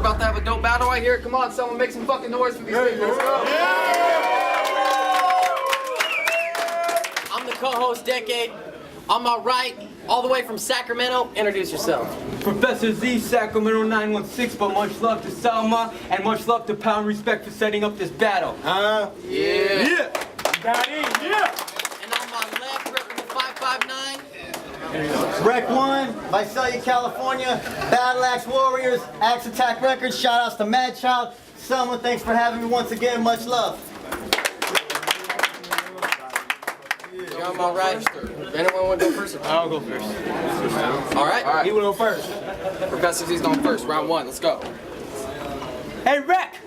about to have a dope battle right here. Come on, someone make some fucking noise for these people. Let's go. I'm the co-host Decade. On my right, all the way from Sacramento, introduce yourself. Professor Z, Sacramento 916, but much love to Selma, and much love to Pound Respect for setting up this battle. Yeah. Yeah. Got it, yeah. And on my left, repping the 559. Reck1, Visalia, California, Battle Axe Warriors, Axe Attack Records, shout outs to Mad Child. Selma, thanks for having me once again, much love. You're on my right. Anyone want to go first? I'll go first. All right. He will go first. Professor Z's going first. Round one. Let's go. Hey, Reck!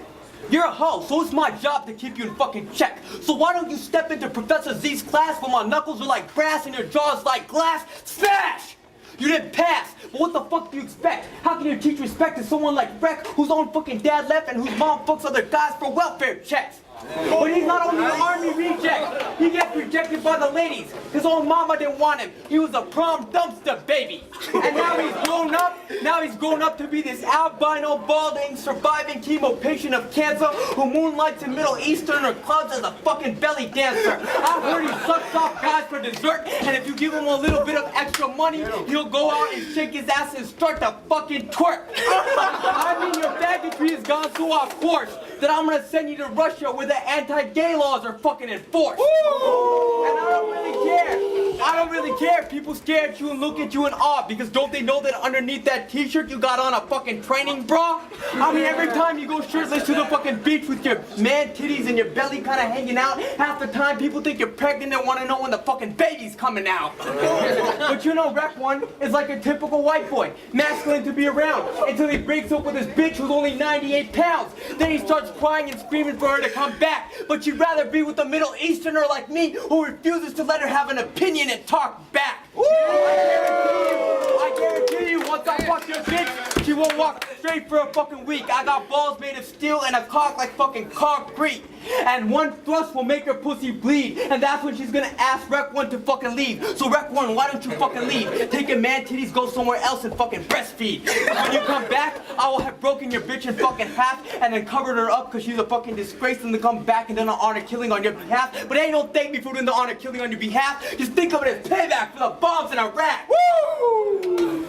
You're a hoe, so it's my job to keep you in fucking check. So why don't you step into Professor Z's class where my knuckles are like brass and your jaw's like glass? Smash! You didn't pass, but what the fuck do you expect? How can you teach respect to someone like Reck, whose own fucking dad left and whose mom fucks other guys for welfare checks? But he's not only an army reject, he gets rejected by the ladies. His own mama didn't want him. He was a prom dumpster baby. And now he's grown up to be this albino, balding, surviving chemo patient of cancer who moonlights in Middle Eastern clubs as a fucking belly dancer. I heard he sucks off guys for dessert, and if you give him a little bit of extra money, he'll go out and shake his ass and start to fucking twerk. I mean, your faggotry has gone so off course that I'm gonna send you to Russia where the anti-gay laws are fucking enforced. And I don't really care. I don't really care if people stare at you and look at you in awe, because don't they know that underneath that t-shirt you got on a fucking training bra? I mean, every time you go shirtless to the fucking beach with your man titties and your belly kind of hanging out, half the time people think you're pregnant and want to know when the fucking baby's coming out. But you know, Reck1 is like a typical white boy, masculine to be around, until he breaks up with his bitch who's only 98 pounds. Then he starts crying and screaming for her to come back, but she'd rather be with a Middle Easterner like me who refuses to let her have an opinion and talk back. I guarantee you, once I fuck your bitch, she won't walk straight for a fucking week. I got balls made of steel and a cock like fucking concrete. And one thrust will make her pussy bleed. And that's when she's gonna ask Reck1 to fucking leave. So Reck1, why don't you fucking leave? Take your man titties, go somewhere else and fucking breastfeed. When you come back, I will have broken your bitch in fucking half and then covered her up because she's a fucking disgrace, and then come back and then I'll honor killing on your behalf. But ain't no thank me for doing the honor killing on your behalf. Just think of it as payback for the bombs in Iraq. Woo!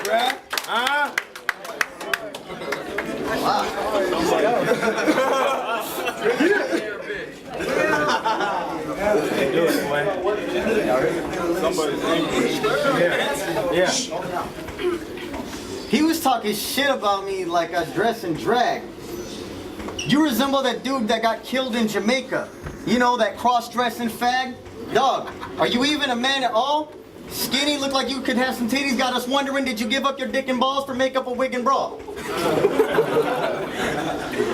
Iraq? Yeah. He was talking shit about me like I dress in drag. You resemble that dude that got killed in Jamaica. You know, that cross-dressing fag? Dog, are you even a man at all? Skinny, look like you could have some titties, got us wondering, did you give up your dick and balls for makeup, a wig, and bra?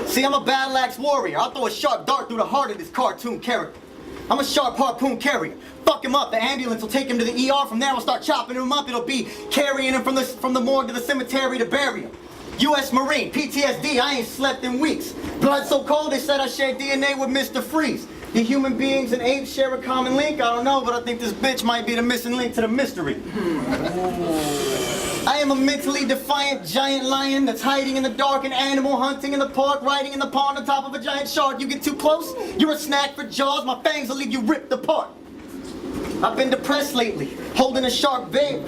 See, I'm a battle axe warrior. I'll throw a sharp dart through the heart of this cartoon character. I'm a sharp harpoon carrier. Fuck him up, the ambulance will take him to the ER. From there, we'll start chopping him up. It'll be carrying him from the morgue to the cemetery to bury him. U.S. Marine, PTSD, I ain't slept in weeks. Blood so cold, they said I share DNA with Mr. Freeze. Do human beings and apes share a common link? I don't know, but I think this bitch might be the missing link to the mystery. I am a mentally defiant giant lion that's hiding in the dark and animal hunting in the park, riding in the pond on top of a giant shark. You get too close, you're a snack for jaws. My fangs will leave you ripped apart. I've been depressed lately, holding a sharp blade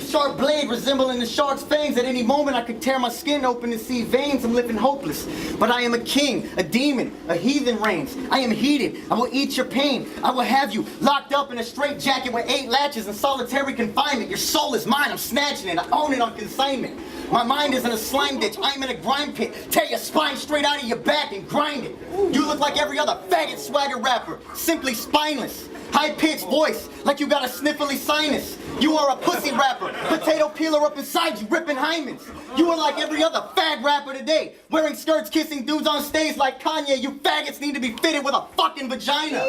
resembling the shark's fangs. At any moment I could tear my skin open and see veins. I'm living hopeless, but I am a king, a demon, a heathen reigns. I am heated, I will eat your pain. I will have you locked up in a straitjacket with 8 latches in solitary confinement. Your soul is mine, I'm snatching it, I own it on consignment. My mind is in a slime ditch, I'm in a grime pit. Tear your spine straight out of your back and grind it. You look like every other faggot swagger rapper, simply spineless. High-pitched voice, like you got a sniffly sinus. You are a pussy rapper, potato peeler up inside you, ripping hymens. You are like every other fag rapper today, wearing skirts, kissing dudes on stage like Kanye. You faggots need to be fitted with a fucking vagina.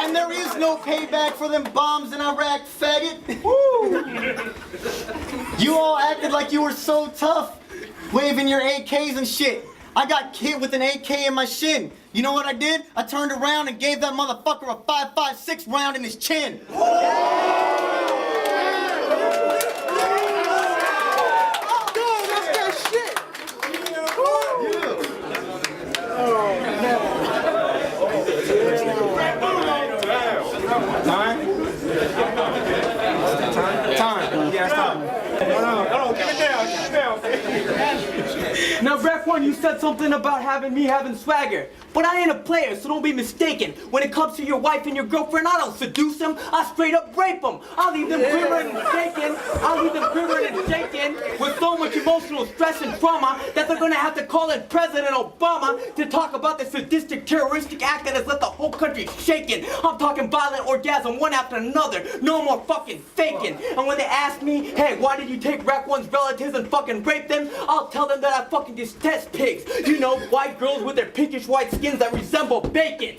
And there is no payback for them bombs in Iraq, faggot. You all acted like you were so tough, waving your AKs and shit. I got hit with an AK in my shin. You know what I did? I turned around and gave that motherfucker a 5.56 round in his chin. Sean, you said something about me having swagger. But I ain't a player, so don't be mistaken. When it comes to your wife and your girlfriend, I don't seduce them. I straight up rape them. I'll leave them quivering and shaking. I'll leave them quivering and shaking with so much emotional stress and trauma that they're gonna have to call in President Obama to talk about the sadistic, terroristic act that has left the whole country shaking. I'm talking violent orgasm one after another. No more fucking faking. And when they ask me, hey, why did you take Reck1's relatives and fucking rape them? I'll tell them that I fucking detest pigs. You know, white girls with their pinkish white skins that resemble bacon.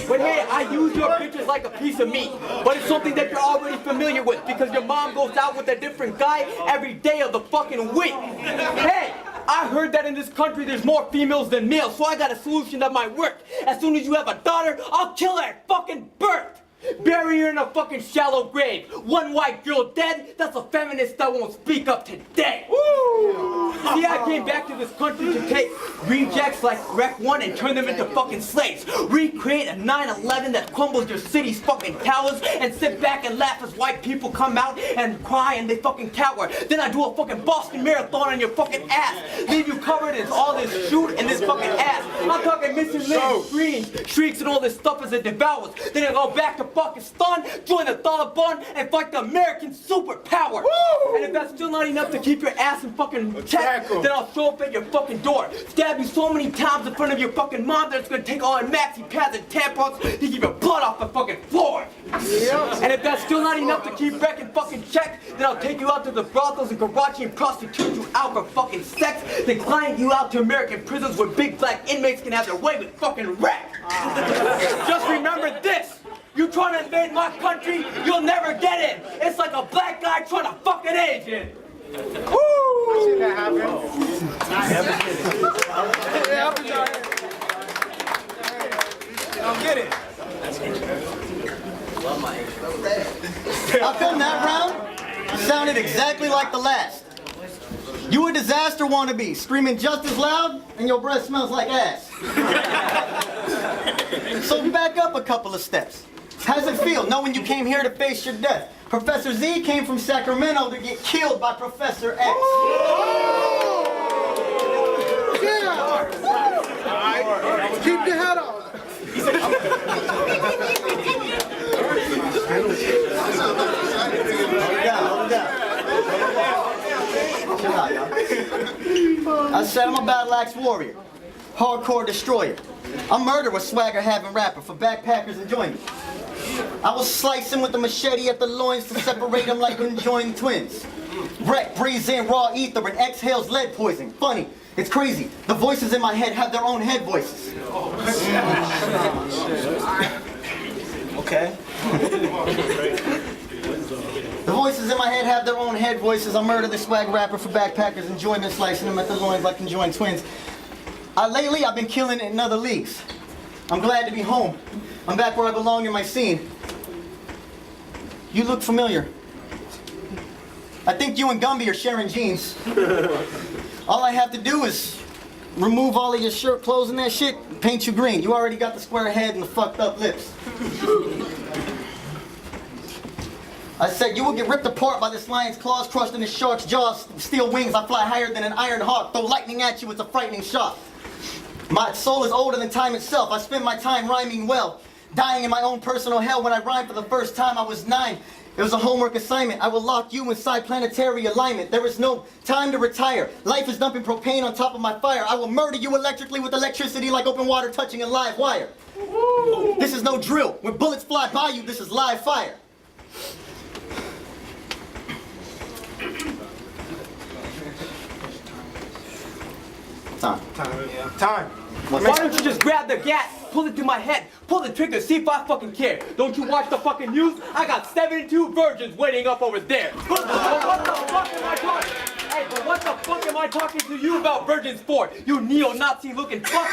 But hey, I use your pictures like a piece of meat. But it's something that you're already familiar with because your mom goes out with a different guy every day of the fucking week. Hey, I heard that in this country there's more females than males, so I got a solution that might work. As soon as you have a daughter, I'll kill her at fucking birth. Bury her in a fucking shallow grave. One white girl dead, that's a feminist that won't speak up today. Woo! See, I came back to this country to take rejects like Reck1 and turn them into fucking slaves. Recreate a 9/11 that crumbles your city's fucking towers and sit back and laugh as white people come out and cry and they fucking cower. Then I do a fucking Boston Marathon on your fucking ass. Leave you covered in all this shoot and this fucking ass. I'm talking missing limbs, screams, shrieks and all this stuff as it devours. Then I go back to Pakistan, join the Taliban, and fight the American superpower. Woo! And if that's still not enough to keep your ass in fucking check, then I'll show up at your fucking door, stab you so many times in front of your fucking mom that it's gonna take all her maxi pads and tampons to keep your blood off the fucking floor. Yep. And if that's still not enough to keep Reck in fucking check, then I'll take you out to the brothels and Karachi and prostitute you out for fucking sex, then client you out to American prisons where big black inmates can have their way with fucking Reck. Just remember this. You trying to invade my country, you'll never get in. It's like a black guy trying to fuck an Asian. Woo! I've seen that happen. I'll get it. How come that round sounded exactly like the last? You a disaster wannabe, screaming just as loud, and your breath smells like ass. So back up a couple of steps. How does it feel knowing you came here to face your death? Professor Z came from Sacramento to get killed by Professor X. Yeah. Keep your head on. Hold down. Chill out, y'all. I said I'm a battle axe warrior, hardcore destroyer. I'm murderer, swagger having rapper for backpackers enjoyment. I will slice him with a machete at the loins to separate them like conjoined twins. Reck breathes in raw ether and exhales lead poison. Funny, it's crazy. The voices in my head have their own head voices. Okay. The voices in my head have their own head voices. I murder the swag rapper for backpackers enjoyment, slicing them at the loins like conjoined twins. Lately, I've been killing it in other leagues. I'm glad to be home. I'm back where I belong in my scene. You look familiar. I think you and Gumby are sharing genes. All I have to do is remove all of your shirt, clothes, and that shit, and paint you green. You already got the square head and the fucked up lips. I said you will get ripped apart by this lion's claws, crushed in this shark's jaws, steel wings. I fly higher than an iron hawk. Throw lightning at you, it's a frightening shot. My soul is older than time itself. I spend my time rhyming well. Dying in my own personal hell. When I rhymed for the first time, I was 9. It was a homework assignment. I will lock you inside planetary alignment. There is no time to retire. Life is dumping propane on top of my fire. I will murder you electrically with electricity like open water touching a live wire. Woo. This is no drill. When bullets fly by you, this is live fire. Time. Yeah. Time. Why don't you just grab the gas, pull it to my head, pull the trigger, see if I fucking care. Don't you watch the fucking news? I got 72 virgins waiting up over there. But what the fuck am I talking? Hey, but what the fuck am I talking to you about virgins for? You neo-Nazi looking fuck.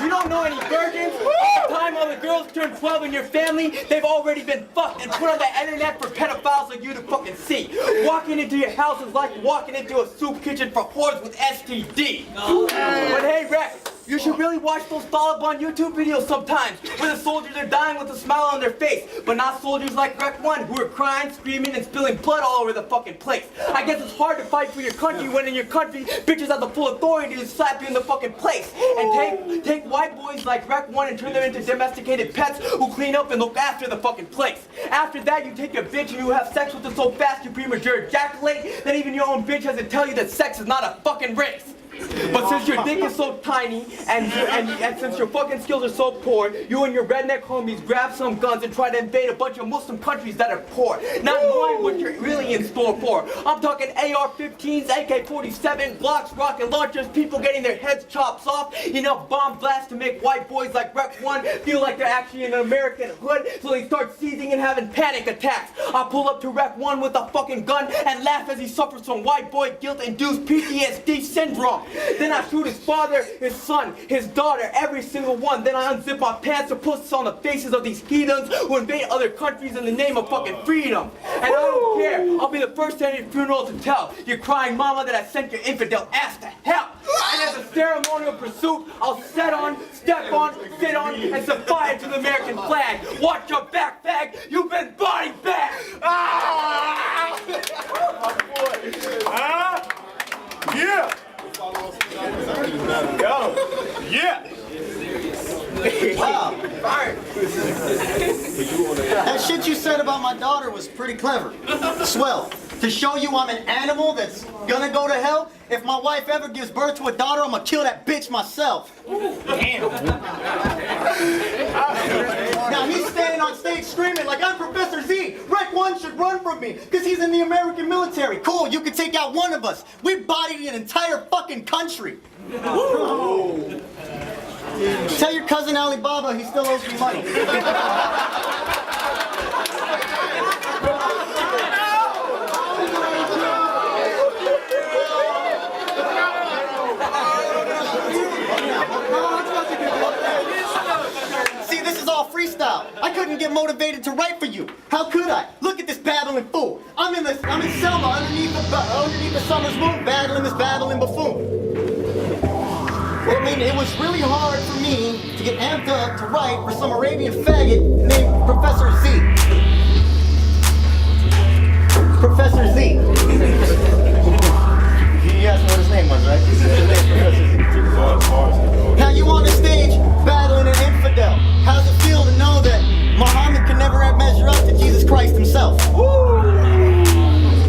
You don't know any virgins? By the time all the girls turn 12 in your family, they've already been fucked and put on the internet for pedophiles like you to fucking see. Walking into your house is like walking into a soup kitchen for whores with STD. But hey, Reck, You should really watch those Taliban YouTube videos sometimes, where the soldiers are dying with a smile on their face, but not soldiers like Reck1 who are crying, screaming, and spilling blood all over the fucking place. I guess it's hard to fight for your country when in your country, bitches have the full authority to slap you in the fucking place. And take white boys like Reck1 and turn them into domesticated pets who clean up and look after the fucking place. After that, you take your bitch and you have sex with her so fast you premature ejaculate that even your own bitch has to tell you that sex is not a fucking race. But since your dick is so tiny and since your fucking skills are so poor, you and your redneck homies grab some guns and try to invade a bunch of Muslim countries that are poor, not knowing what you're really in store for. I'm talking AR-15s, AK-47, Glocks, rocket launchers, people getting their heads chopped off, enough bomb blasts to make white boys like Reck1 feel like they're actually in an American hood, so they start seizing and having panic attacks. I pull up to Reck1 with a fucking gun and laugh as he suffers from white boy guilt-induced PTSD syndrome. Then I shoot his father, his son, his daughter, every single one. Then I unzip my pants to put on the faces of these heathens who invade other countries in the name of fucking freedom. And I don't care. I'll be the first at your funeral to tell your crying mama that I sent your infidel ass to hell. And as a ceremonial pursuit, I'll step on, sit on, and set fire to the American flag. Watch your back, fag. You've been body bagged. Ah! Yeah! Go! Yeah! Wow. That shit you said about my daughter was pretty clever. Swell. To show you I'm an animal that's gonna go to hell, if my wife ever gives birth to a daughter, I'm gonna kill that bitch myself. Damn! Now he's standing on stage screaming like I'm Professor Z. Reck1 should run from me because he's in the American military. Cool, you can take out one of us. We bodied an entire fucking country. Tell your cousin Alibaba he still owes me money. See, this is all freestyle. I couldn't get motivated to write for you. How could I? Look at this babbling fool. I'm in Selma underneath the summer's moon, battling this babbling buffoon. I mean, it was really hard for me to get amped up to write for some Arabian faggot named Professor Z. Professor Z. You asked me what his name was, right? His name's Professor Z. Now you on the stage battling an infidel. How's it feel to know that Muhammad can never measure up to Jesus Christ himself?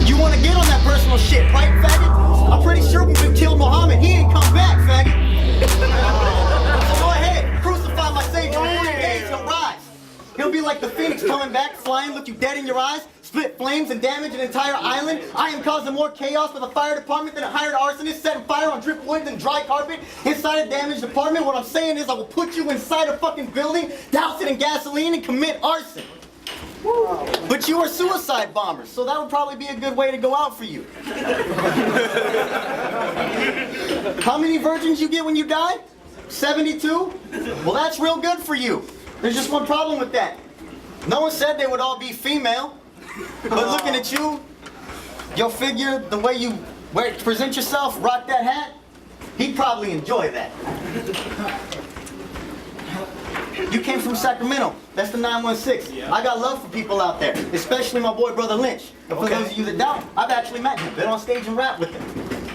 You want to get on that personal shit, right, faggot? I'm pretty sure when we killed Muhammad, he ain't come back, faggot. So go ahead, crucify my savior. 40 days, he'll rise. He'll be like the phoenix coming back, flying, look you dead in your eyes, split flames and damage an entire island. I am causing more chaos for the fire department than a hired arsonist setting fire on driftwood and dry carpet inside a damaged apartment. What I'm saying is I will put you inside a fucking building, douse it in gasoline, and commit arson. But you are suicide bombers, so that would probably be a good way to go out for you. How many virgins you get when you die? 72? Well, that's real good for you. There's just one problem with that. No one said they would all be female. But looking at you, your figure, the way you present yourself, rock that hat, he'd probably enjoy that. You came from Sacramento. That's the 916. I got love for people out there, especially my boy, Brother Lynch. And for those of you that don't, I've actually met him. Been on stage and rap with him.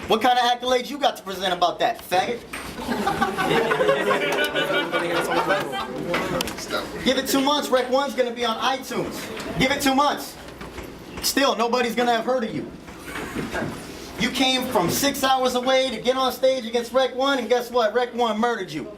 What kind of accolades you got to present about that, faggot? Give it 2 months, Reck1's gonna be on iTunes. Give it 2 months. Still, nobody's gonna have heard of you. You came from 6 hours away to get on stage against Reck1, and guess what? Reck1 murdered you.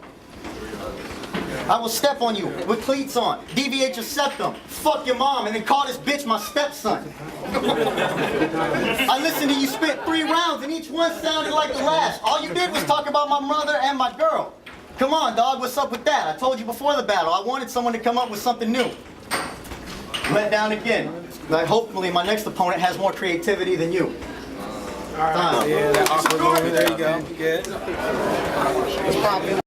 I will step on you with cleats on, deviate your septum, fuck your mom, and then call this bitch my stepson. I listened to you spit 3 rounds, and each one sounded like the last. All you did was talk about my mother and my girl. Come on, dog, what's up with that? I told you before the battle, I wanted someone to come up with something new. Let down again. Hopefully my next opponent has more creativity than you. All right. Yeah, that awkward moment. There you go. Good. What's poppin'?